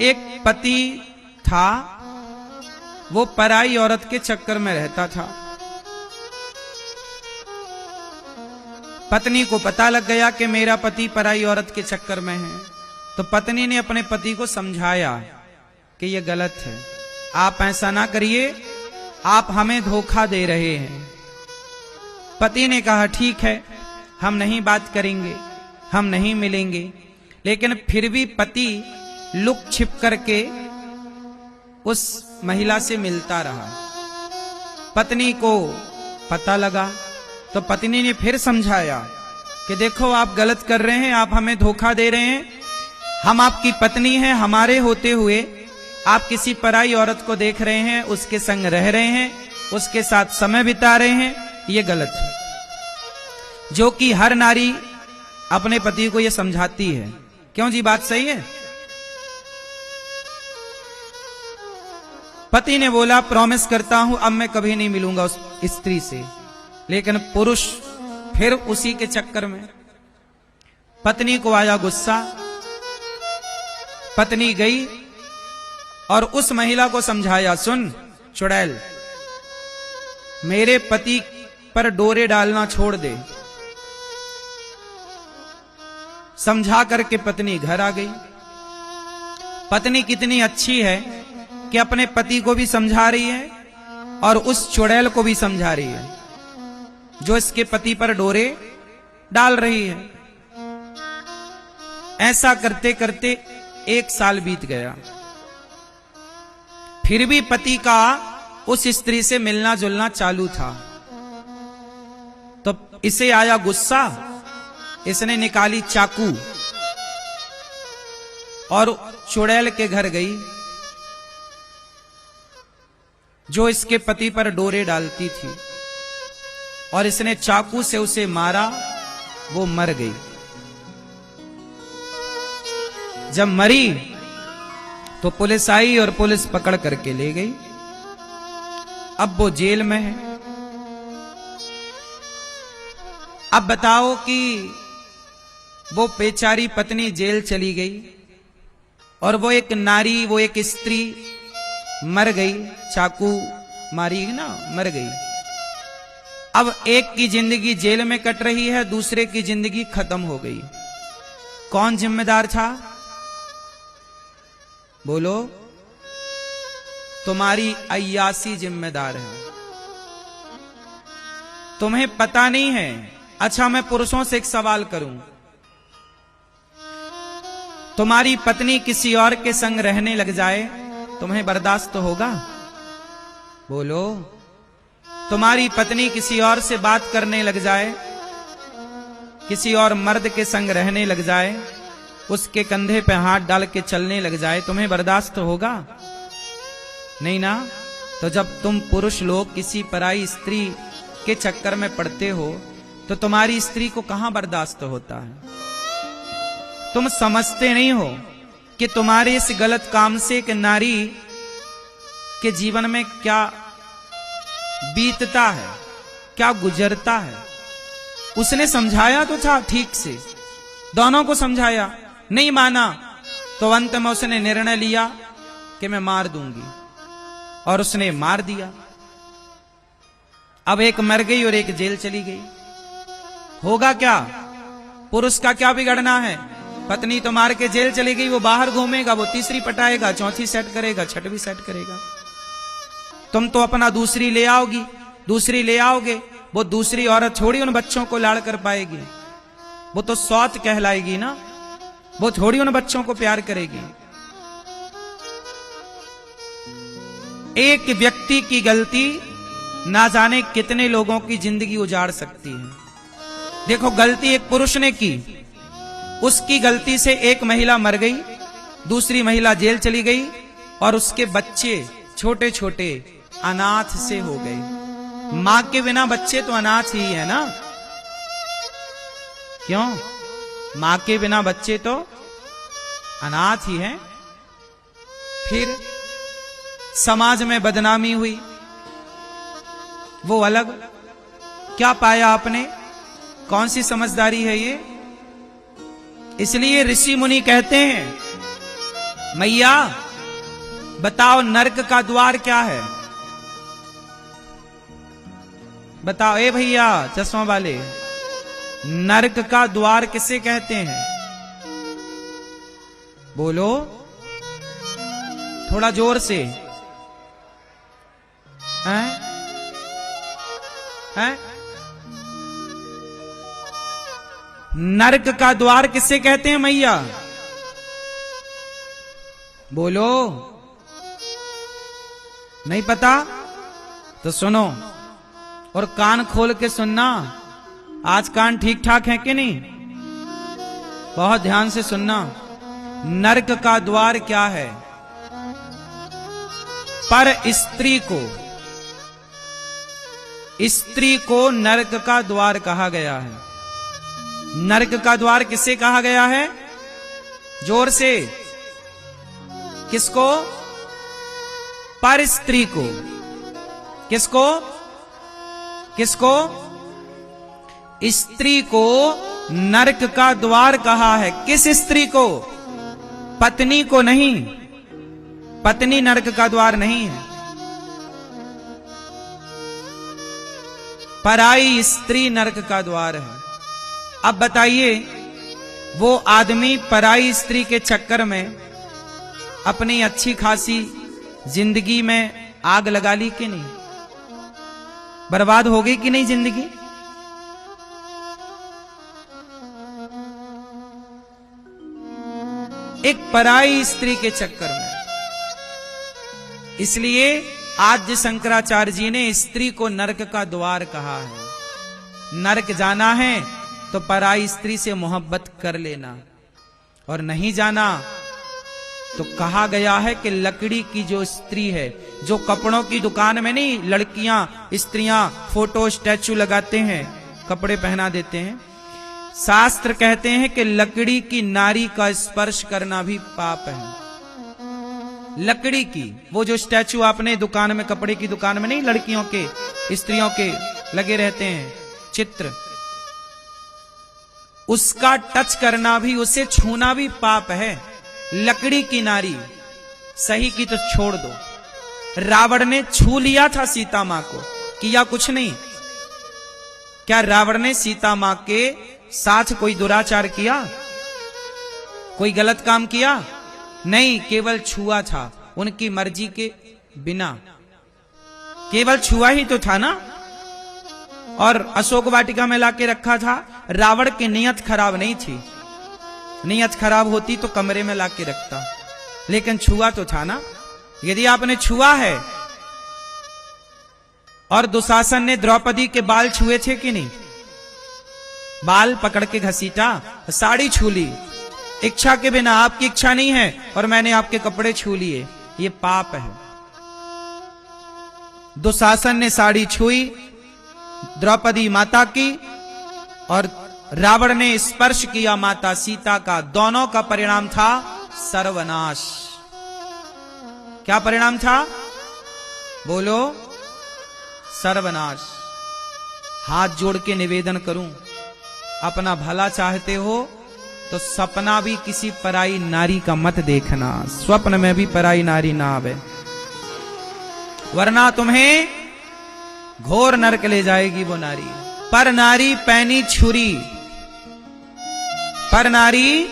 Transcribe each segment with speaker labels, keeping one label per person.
Speaker 1: एक पति था, वो पराई औरत के चक्कर में रहता था। पत्नी को पता लग गया कि मेरा पति पराई औरत के चक्कर में है, तो पत्नी ने अपने पति को समझाया कि यह गलत है, आप ऐसा ना करिए, आप हमें धोखा दे रहे हैं। पति ने कहा ठीक है, हम नहीं बात करेंगे, हम नहीं मिलेंगे। लेकिन फिर भी पति लुक छिप करके उस महिला से मिलता रहा। पत्नी को पता लगा तो पत्नी ने फिर समझाया कि देखो आप गलत कर रहे हैं, आप हमें धोखा दे रहे हैं, हम आपकी पत्नी हैं, हमारे होते हुए आप किसी पराई औरत को देख रहे हैं, उसके संग रह रहे हैं, उसके साथ समय बिता रहे हैं, ये गलत है। जो कि हर नारी अपने पति को ये समझाती है। क्यों जी, बात सही है? पति ने बोला प्रॉमिस करता हूं अब मैं कभी नहीं मिलूंगा उस स्त्री से। लेकिन पुरुष फिर उसी के चक्कर में। पत्नी को आया गुस्सा, पत्नी गई और उस महिला को समझाया, सुन चुड़ैल, मेरे पति पर डोरे डालना छोड़ दे। समझा करके पत्नी घर आ गई। पत्नी कितनी अच्छी है कि अपने पति को भी समझा रही है और उस चुड़ैल को भी समझा रही है जो इसके पति पर डोरे डाल रही है। ऐसा करते करते 1 साल बीत गया। फिर भी पति का उस स्त्री से मिलना जुलना चालू था। तो इसे आया गुस्सा, इसने निकाली चाकू और चुड़ैल के घर गई जो इसके पति पर डोरे डालती थी, और इसने चाकू से उसे मारा, वो मर गई। जब मरी तो पुलिस आई और पुलिस पकड़ करके ले गई। अब वो जेल में है। अब बताओ कि वो बेचारी पत्नी जेल चली गई और वो एक नारी, वो एक स्त्री मर गई, चाकू मारी ना, मर गई। अब एक की जिंदगी जेल में कट रही है, दूसरे की जिंदगी खत्म हो गई। कौन जिम्मेदार था? बोलो। तुम्हारी अय्यासी जिम्मेदार है। तुम्हें पता नहीं है। अच्छा, मैं पुरुषों से एक सवाल करूं, तुम्हारी पत्नी किसी और के संग रहने लग जाए, तुम्हें बर्दाश्त होगा? बोलो। तुम्हारी पत्नी किसी और से बात करने लग जाए, किसी और मर्द के संग रहने लग जाए, उसके कंधे पे हाथ डाल के चलने लग जाए, तुम्हें बर्दाश्त होगा? नहीं ना। तो जब तुम पुरुष लोग किसी पराई स्त्री के चक्कर में पड़ते हो तो तुम्हारी स्त्री को कहां बर्दाश्त होता है? तुम समझते नहीं हो कि तुम्हारे इस गलत काम से एक नारी के जीवन में क्या बीतता है, क्या गुजरता है। उसने समझाया तो था ठीक से, दोनों को समझाया, नहीं माना तो अंत में उसने निर्णय लिया कि मैं मार दूंगी, और उसने मार दिया। अब एक मर गई और एक जेल चली गई। होगा क्या? पुरुष का क्या बिगड़ना है? पत्नी तो मार के जेल चली गई, वो बाहर घूमेगा, वो तीसरी पटाएगा, चौथी सेट करेगा, छठवीं सेट करेगा। तुम तो अपना दूसरी ले आओगी, दूसरी ले आओगे, वो दूसरी औरत थोड़ी उन बच्चों को लाड़ कर पाएगी, वो तो सौत कहलाएगी ना, वो थोड़ी उन बच्चों को प्यार करेगी। एक व्यक्ति की गलती ना जाने कितने लोगों की जिंदगी उजाड़ सकती है। देखो, गलती एक पुरुष ने की, उसकी गलती से एक महिला मर गई, दूसरी महिला जेल चली गई, और उसके बच्चे छोटे छोटे अनाथ से हो गए। मां के बिना बच्चे तो अनाथ ही है ना? क्यों? मां के बिना बच्चे तो अनाथ ही हैं। फिर समाज में बदनामी हुई, वो अलग। क्या पाया आपने? कौन सी समझदारी है ये? इसलिए ऋषि मुनि कहते हैं मैया बताओ नरक का द्वार क्या है? बताओ ए भैया चश्मा वाले, नरक का द्वार किसे कहते हैं? बोलो थोड़ा जोर से। हैं? हैं? नरक का द्वार किसे कहते हैं मैया? बोलो। नहीं पता तो सुनो और कान खोल के सुनना। आज कान ठीक ठाक है कि नहीं? बहुत ध्यान से सुनना। नरक का द्वार क्या है? पर स्त्री को नरक का द्वार कहा गया है। नरक का द्वार किसे कहा गया है? जोर से। किसको? पर स्त्री को। किसको? किसको? स्त्री को नरक का द्वार कहा है। किस स्त्री को? पत्नी को नहीं। पत्नी नरक का द्वार नहीं है। पराई स्त्री नरक का द्वार है। अब बताइए वो आदमी पराई स्त्री के चक्कर में अपनी अच्छी खासी जिंदगी में आग लगा ली कि नहीं? बर्बाद हो गई कि नहीं जिंदगी? एक पराई स्त्री के चक्कर में। इसलिए आज शंकराचार्य जी ने स्त्री को नरक का द्वार कहा है। नरक जाना है तो पराई स्त्री से मोहब्बत कर लेना, और नहीं जाना तो कहा गया है कि लकड़ी की जो स्त्री है, जो कपड़ों की दुकान में नहीं लड़कियां स्त्रियां फोटो स्टैचू लगाते हैं, कपड़े पहना देते हैं, शास्त्र कहते हैं कि लकड़ी की नारी का स्पर्श करना भी पाप है। लकड़ी की वो जो स्टैचू आपने दुकान में, कपड़े की दुकान में नहीं लड़कियों के स्त्रियों के लगे रहते हैं चित्र, उसका टच करना भी, उसे छूना भी पाप है। लकड़ी की नारी सही की तो छोड़ दो, रावण ने छू लिया था सीता मां को, किया कुछ नहीं। क्या रावण ने सीता मां के साथ कोई दुराचार किया? कोई गलत काम किया? नहीं, केवल छुआ था उनकी मर्जी के बिना। केवल छुआ ही तो था ना, और अशोक वाटिका में लाके रखा था। रावण की नियत खराब नहीं थी, नियत खराब होती तो कमरे में लाके रखता, लेकिन छुआ तो था ना। यदि आपने छुआ है, और दुशासन ने द्रौपदी के बाल छुए थे कि नहीं? बाल पकड़ के घसीटा, साड़ी छू ली, इच्छा के बिना, आपकी इच्छा नहीं है और मैंने आपके कपड़े छू लिए, ये पाप है। दुशासन ने साड़ी छुई द्रौपदी माता की, और रावण ने स्पर्श किया माता सीता का। दोनों का परिणाम था सर्वनाश। क्या परिणाम था? बोलो, सर्वनाश। हाथ जोड़ के निवेदन करूं, अपना भला चाहते हो तो सपना भी किसी पराई नारी का मत देखना, स्वप्न में भी पराई नारी ना आवे, वरना तुम्हें घोर नरक ले जाएगी वो नारी। पर नारी पैनी छुरी, पर नारी।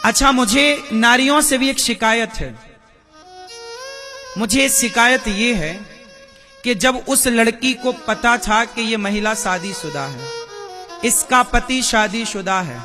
Speaker 1: अच्छा, मुझे नारियों से भी एक शिकायत है। मुझे शिकायत ये है कि जब उस लड़की को पता था कि ये महिला शादीशुदा है, इसका पति शादीशुदा है,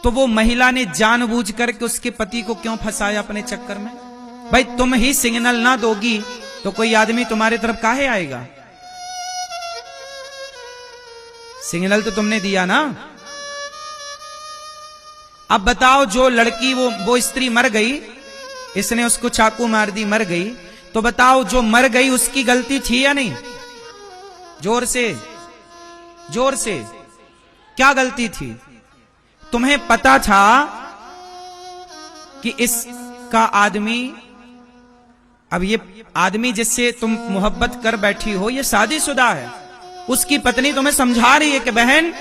Speaker 1: तो वो महिला ने जानबूझ करके उसके पति को क्यों फंसाया अपने चक्कर में? भाई तुम ही सिग्नल ना दोगी तो कोई आदमी तुम्हारे तरफ काहे आएगा? सिग्नल तो तुमने दिया ना। अब बताओ, जो लड़की वो स्त्री मर गई, इसने उसको चाकू मार दी, मर गई, तो बताओ जो मर गई उसकी गलती थी या नहीं? जोर से, जोर से। क्या गलती थी? तुम्हें पता था कि इसका आदमी, अब ये आदमी जिससे तुम मोहब्बत कर बैठी हो ये शादीशुदा है, उसकी पत्नी तुम्हें समझा रही है कि बहन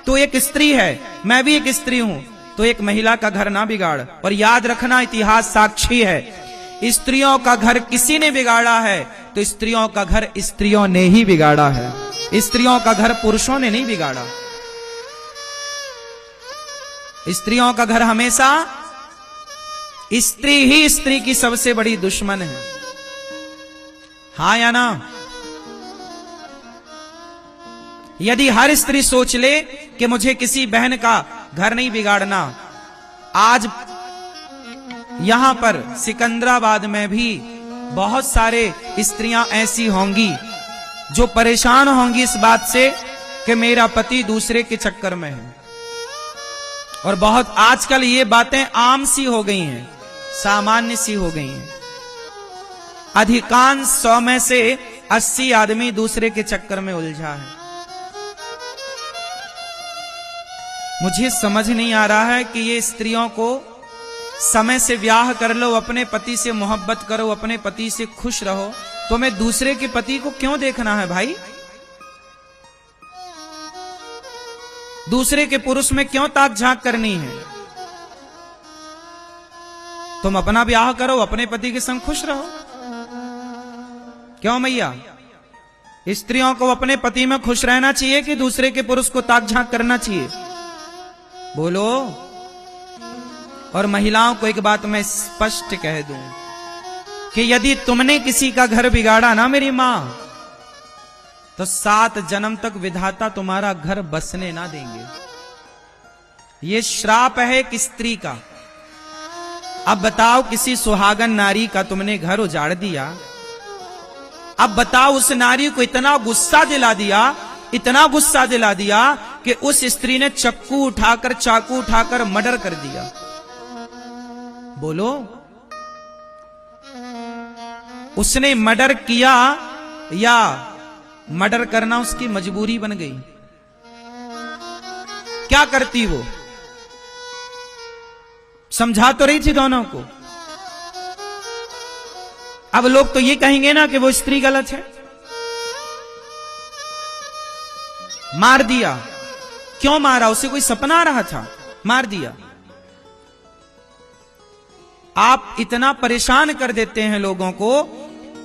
Speaker 1: तू एक स्त्री है, मैं भी एक स्त्री हूं, तो एक महिला का घर ना बिगाड़। और याद रखना, इतिहास साक्षी है, स्त्रियों का घर किसी ने बिगाड़ा है तो स्त्रियों का घर स्त्रियों ने ही बिगाड़ा है। स्त्रियों का घर पुरुषों ने नहीं बिगाड़ा। स्त्रियों का घर हमेशा, स्त्री ही स्त्री की सबसे बड़ी दुश्मन है। हाँ या ना? यदि हर स्त्री सोच ले कि मुझे किसी बहन का घर नहीं बिगाड़ना, आज यहां पर सिकंदराबाद में भी बहुत सारे स्त्रियां ऐसी होंगी जो परेशान होंगी इस बात से कि मेरा पति दूसरे के चक्कर में है। और बहुत आजकल ये बातें आम सी हो गई हैं, सामान्य सी हो गई हैं। अधिकांश 100 में से 80 आदमी दूसरे के चक्कर में उलझा है। मुझे समझ नहीं आ रहा है कि ये स्त्रियों को समय से ब्याह कर लो, अपने पति से मोहब्बत करो, अपने पति से खुश रहो, तो मैं दूसरे के पति को क्यों देखना है भाई? दूसरे के पुरुष में क्यों ताक झांक करनी है? तुम अपना ब्याह करो, अपने पति के संग खुश रहो। क्यों मैया? स्त्रियों को अपने पति में खुश रहना चाहिए कि दूसरे के पुरुष को ताक झांक करना चाहिए? बोलो। और महिलाओं को एक बात मैं स्पष्ट कह दूं कि यदि तुमने किसी का घर बिगाड़ा ना मेरी मां, तो 7 जन्म तक विधाता तुम्हारा घर बसने ना देंगे। ये श्राप है एक स्त्री का। अब बताओ, किसी सुहागन नारी का तुमने घर उजाड़ दिया, अब बताओ उस नारी को इतना गुस्सा दिला दिया, इतना गुस्सा दिला दिया कि उस स्त्री ने चक्कू उठाकर, चाकू उठाकर मर्डर कर दिया। बोलो, उसने मर्डर किया या मर्डर करना उसकी मजबूरी बन गई? क्या करती वो? समझा तो रही थी दोनों को। अब लोग तो ये कहेंगे ना कि वो स्त्री गलत है। मार दिया। क्यों मारा? उसे कोई सपना आ रहा था, मार दिया। आप इतना परेशान कर देते हैं लोगों को।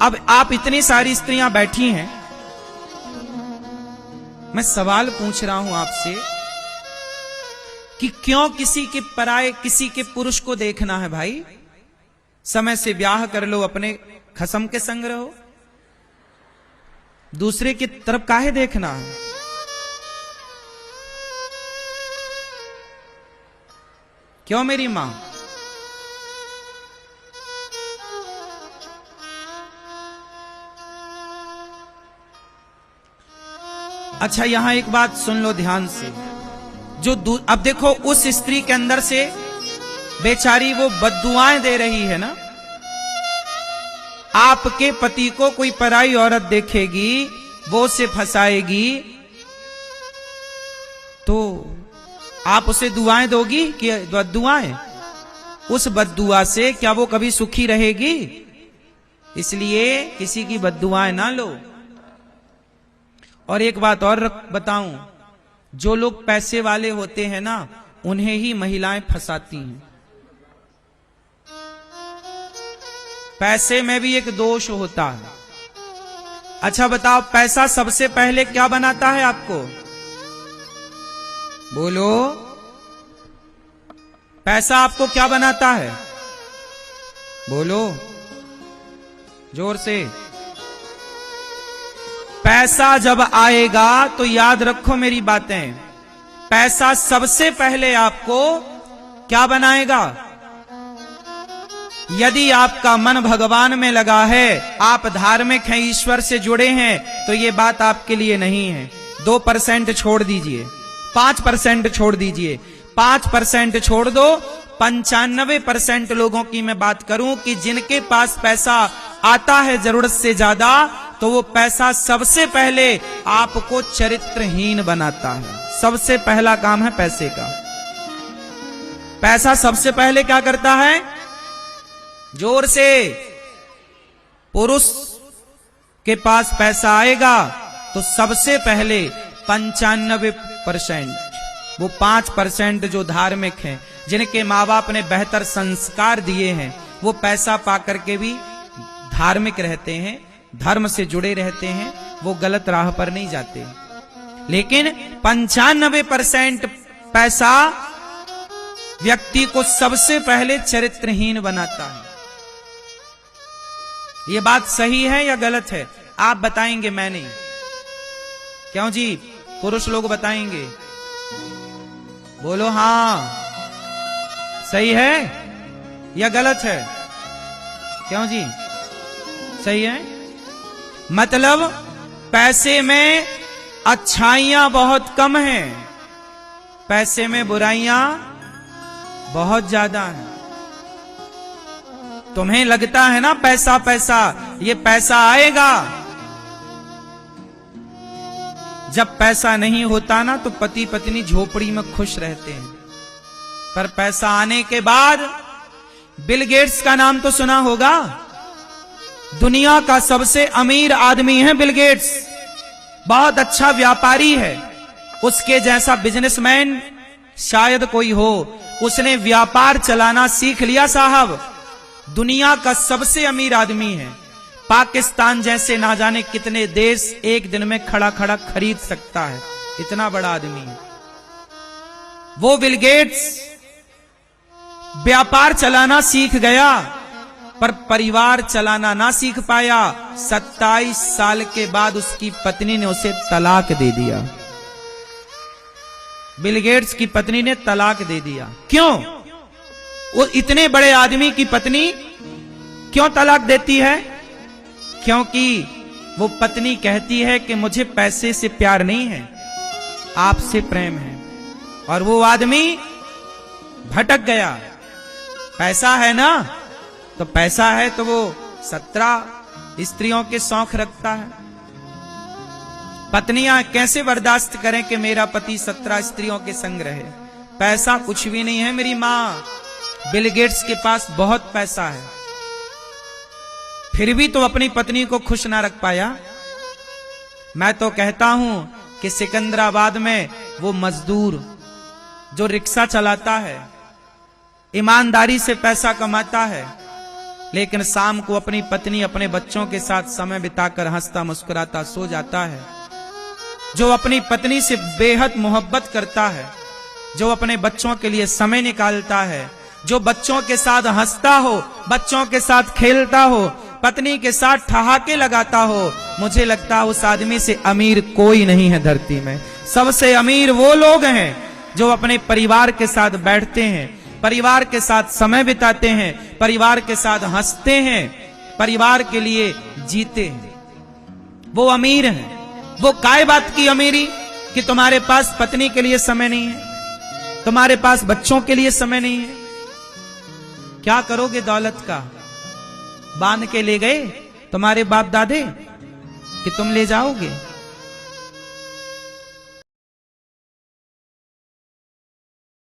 Speaker 1: अब आप इतनी सारी स्त्रियां बैठी हैं, मैं सवाल पूछ रहा हूं आपसे कि क्यों किसी के पराये, किसी के पुरुष को देखना है भाई? समय से ब्याह कर लो, अपने खसम के संग रहो। दूसरे की तरफ काहे देखना है? क्यों मेरी मां? अच्छा, यहां एक बात सुन लो ध्यान से। अब देखो, उस स्त्री के अंदर से बेचारी वो बद्दुआएं दे रही है ना। आपके पति को कोई पराई औरत देखेगी, वो उसे फंसाएगी, तो आप उसे दुआएं दोगी कि बद्दुआएं? उस बद्दुआ से क्या वो कभी सुखी रहेगी? इसलिए किसी की बद्दुआएं ना लो। और एक बात और बताऊं, जो लोग पैसे वाले होते हैं ना, उन्हें ही महिलाएं फंसाती हैं। पैसे में भी एक दोष होता है। अच्छा बताओ, पैसा सबसे पहले क्या बनाता है आपको? बोलो, पैसा आपको क्या बनाता है? बोलो जोर से। पैसा जब आएगा तो याद रखो मेरी बातें, पैसा सबसे पहले आपको क्या बनाएगा? यदि आपका मन भगवान में लगा है, आप धार्मिक हैं, ईश्वर से जुड़े हैं, तो ये बात आपके लिए नहीं है। 2% छोड़ दीजिए, 5% छोड़ दीजिए, 5% छोड़ दो। 95% लोगों की मैं बात करूं कि जिनके पास पैसा आता है जरूरत से ज्यादा, तो वो पैसा सबसे पहले आपको चरित्रहीन बनाता है। सबसे पहला काम है पैसे का। पैसा सबसे पहले क्या करता है? जोर से। पुरुष के पास पैसा आएगा तो सबसे पहले 95%, वो 5% जो धार्मिक हैं, जिनके माँ बाप ने बेहतर संस्कार दिए हैं, वो पैसा पाकर के भी धार्मिक रहते हैं, धर्म से जुड़े रहते हैं, वो गलत राह पर नहीं जाते। लेकिन 95% पैसा व्यक्ति को सबसे पहले चरित्रहीन बनाता है। ये बात सही है या गलत है? आप बताएंगे, मैं नहीं। क्यों जी? पुरुष लोग बताएंगे, बोलो हाँ, सही है या गलत है? क्यों जी? सही है। मतलब पैसे में अच्छाइयां बहुत कम हैं, पैसे में बुराइयां बहुत ज्यादा हैं। तुम्हें लगता है ना पैसा पैसा, ये पैसा आएगा। जब पैसा नहीं होता ना तो पति पत्नी झोपड़ी में खुश रहते हैं, पर पैसा आने के बाद, बिल गेट्स का नाम तो सुना होगा, दुनिया का सबसे अमीर आदमी है बिल गेट्स, बहुत अच्छा व्यापारी है। उसके जैसा बिजनेसमैन शायद कोई हो। उसने व्यापार चलाना सीख लिया साहब, दुनिया का सबसे अमीर आदमी है। पाकिस्तान जैसे ना जाने कितने देश एक दिन में खड़ा खड़ा खरीद सकता है, इतना बड़ा आदमी है वो बिल गेट्स। व्यापार चलाना सीख गया पर परिवार चलाना ना सीख पाया। 27 साल के बाद उसकी पत्नी ने उसे तलाक दे दिया। बिल गेट्स की पत्नी ने तलाक दे दिया। क्यों? वो इतने बड़े आदमी की पत्नी क्यों तलाक देती है? क्योंकि वो पत्नी कहती है कि मुझे पैसे से प्यार नहीं है, आपसे प्रेम है। और वो आदमी भटक गया। पैसा है ना, तो पैसा है तो वो 17 स्त्रियों के शौक रखता है। पत्नियां कैसे बर्दाश्त करें कि मेरा पति 17 स्त्रियों के संग रहे? पैसा कुछ भी नहीं है मेरी माँ, बिल गेट्स के पास बहुत पैसा है, फिर भी तो अपनी पत्नी को खुश ना रख पाया। मैं तो कहता हूं कि सिकंदराबाद में वो मजदूर जो रिक्शा चलाता है, ईमानदारी से पैसा कमाता है, लेकिन शाम को अपनी पत्नी अपने बच्चों के साथ समय बिताकर हंसता मुस्कुराता सो जाता है। जो अपनी पत्नी से बेहद मोहब्बत करता है, जो अपने बच्चों के लिए समय निकालता है, जो बच्चों के साथ हंसता हो, बच्चों के साथ खेलता हो, पत्नी के साथ ठहाके लगाता हो, मुझे लगता है उस आदमी से अमीर कोई नहीं है धरती में। सबसे अमीर वो लोग हैं जो अपने परिवार के साथ बैठते हैं, परिवार के साथ समय बिताते हैं, परिवार के साथ हंसते हैं, परिवार के लिए जीते हैं, वो अमीर हैं। वो काय बात की अमीरी कि तुम्हारे पास पत्नी के लिए समय नहीं है, तुम्हारे पास बच्चों के लिए समय नहीं है। क्या करोगे दौलत का? बांध के ले गए तुम्हारे बाप दादे कि तुम ले जाओगे?